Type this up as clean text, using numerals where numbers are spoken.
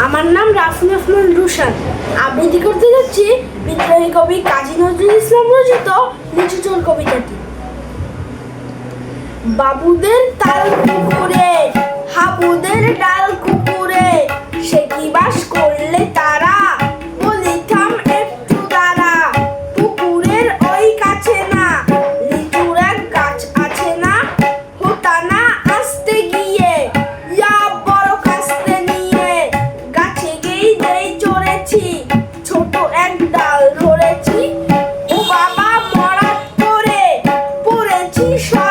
আমার নাম রাফি আফমান রুশান। আবৃত্তি করতে যাচ্ছি বিদ্রোহী কবি কাজী নজরুল ইসলাম রচিত লিচু চোর কবিতাটি। বাবুদের তাল পুকুরে, হাবুদের ডাল কুকুরে, সে কি বাস করলে তারা, বলি থাম একটু দাঁড়া। পুকুরের ওই কাছে না, লিচুর এক গাছ আছে না, হোতা না আসতে গিয়ে, ইয়া বড় কাস্তে নিয়ে, গাছে গেই চড়েছি, ছোট এক ডাল ধরেছি, ও বাবা মরাত করে পড়েছি সব